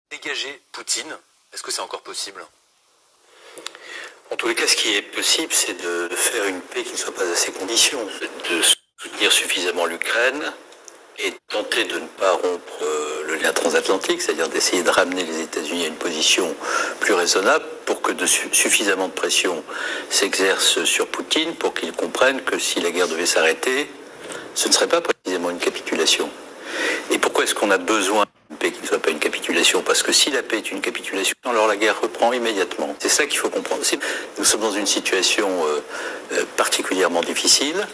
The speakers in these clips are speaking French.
Dégager Poutine, est-ce que c'est encore possible? En tous les cas, ce qui est possible, c'est de faire une paix qui ne soit pas à ses conditions, de soutenir suffisamment l'Ukraine et tenter de ne pas rompre le lien transatlantique, c'est-à-dire d'essayer de ramener les États-Unis à une position plus raisonnable pour que suffisamment de pression s'exerce sur Poutine pour qu'il comprenne que si la guerre devait s'arrêter, ce ne serait pas précisément une capitulation. Et pourquoi est-ce qu'on a besoin d'une paix qui ne soit pas une capitulation? Parce que si la paix est une capitulation, alors la guerre reprend immédiatement. C'est ça qu'il faut comprendre. Nous sommes dans une situation particulièrement difficile,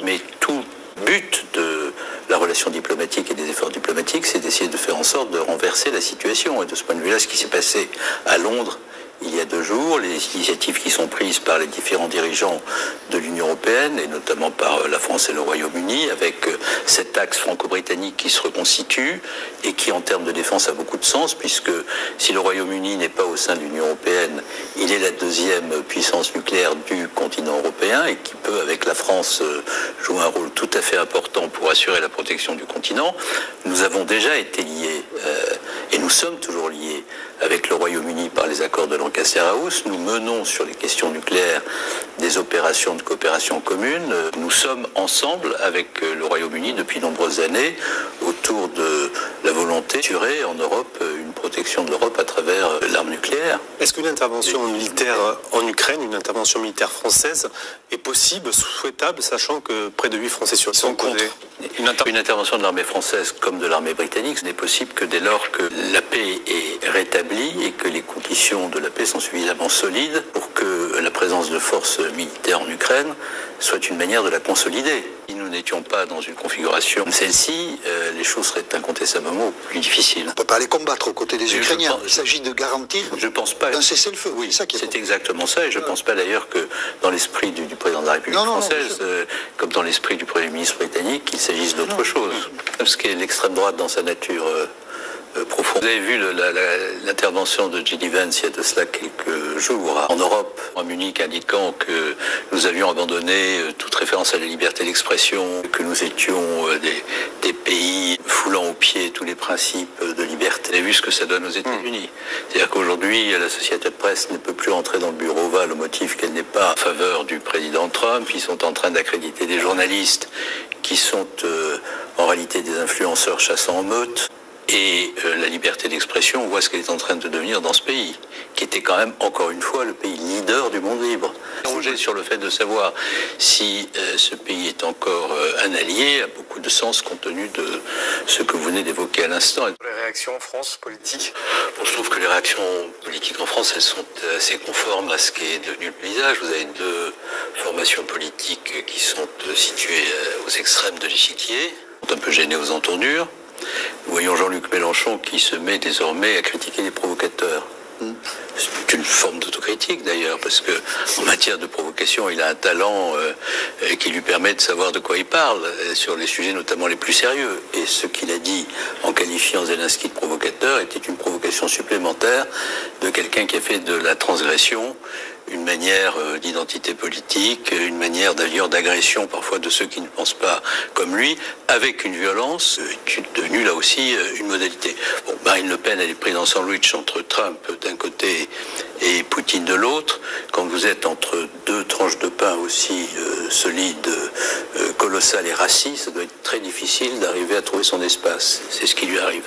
mais tout but de la relation diplomatique et des efforts diplomatiques, c'est d'essayer de faire en sorte de renverser la situation. Et de ce point de vue-là, ce qui s'est passé à Londres il y a 2 jours, les initiatives qui sont prises par les différents dirigeants de l'Union européenne, et notamment par la France et le Royaume-Uni, avec cet axe franco-britannique qui se reconstitue et qui, en termes de défense, a beaucoup de sens, puisque si le Royaume-Uni n'est pas au sein de l'Union européenne, il est la 2e puissance nucléaire du continent européen et qui peut, avec la France, jouer un rôle tout à fait important pour assurer la protection du continent. Nous avons déjà été liés, et nous sommes toujours liés avec le Royaume-Uni par les accords de Lancaster House. Nous menons sur les questions nucléaires des opérations de coopération commune. Nous sommes ensemble avec le Royaume-Uni depuis de nombreuses années autour de la volonté d'assurer en Europe une protection de l'Europe à travers l'arme nucléaire. Est-ce qu'une intervention militaire en Ukraine, une intervention militaire française, est possible, souhaitable, sachant que près de 8 Français sur 10 sont contre? Une intervention de l'armée française comme de l'armée britannique n'est possible que dès lors que la paix est rétablie et que les conditions de la paix sont suffisamment solides pour que la présence de forces militaires en Ukraine soit une manière de la consolider. Si nous n'étions pas dans une configuration comme celle-ci, les choses seraient incontestablement plus difficiles. On ne peut pas aller combattre aux côtés des Ukrainiens. Il s'agit de garantir un cessez-le-feu. Oui, c'est exactement ça. Et je ne pense pas d'ailleurs que dans l'esprit du président de la République française, comme dans l'esprit du Premier ministre britannique, qu'il s'agisse d'autre chose. Ce qui est l'extrême droite dans sa nature profonde. Vous avez vu l'intervention de J.D. Vance il y a de cela quelques jours en Europe, à Munich, indiquant que nous avions abandonné toute référence à la liberté d'expression, que nous étions des pays foulant aux pieds tous les principes de liberté. Vous avez vu ce que ça donne aux États-Unis. C'est-à-dire qu'aujourd'hui, la société de presse ne peut plus entrer dans le bureau ovale au motif qu'elle n'est pas en faveur du président Trump. Ils sont en train d'accréditer des journalistes qui sont en réalité des influenceurs chassant en meute. Et la liberté d'expression, on voit ce qu'elle est en train de devenir dans ce pays, qui était quand même, encore une fois, le pays leader du monde libre. Roger sur le fait de savoir si ce pays est encore un allié a beaucoup de sens compte tenu de ce que vous venez d'évoquer à l'instant. Les réactions en France, politiques? Je trouve que les réactions politiques en France, elles sont assez conformes à ce qui est devenu le paysage. Vous avez 2 formations politiques qui sont situées aux extrêmes de l'échiquier, un peu gênées aux entournures. Nous voyons Jean-Luc Mélenchon qui se met désormais à critiquer les provocateurs. C'est une forme d'autocritique d'ailleurs, parce que en matière de provocation, il a un talent qui lui permet de savoir de quoi il parle, sur les sujets notamment les plus sérieux. Et ce qu'il a dit en qualifiant Zelensky de provocateur était une provocation supplémentaire de quelqu'un qui a fait de la transgression une manière d'identité politique, une manière d'ailleurs d'agression parfois de ceux qui ne pensent pas comme lui, avec une violence qui est devenue là aussi une modalité. Marine Le Pen, elle est prise en sandwich entre Trump d'un côté et Poutine de l'autre. Quand vous êtes entre 2 tranches de pain aussi solides, colossales et racistes, ça doit être très difficile d'arriver à trouver son espace. C'est ce qui lui arrive.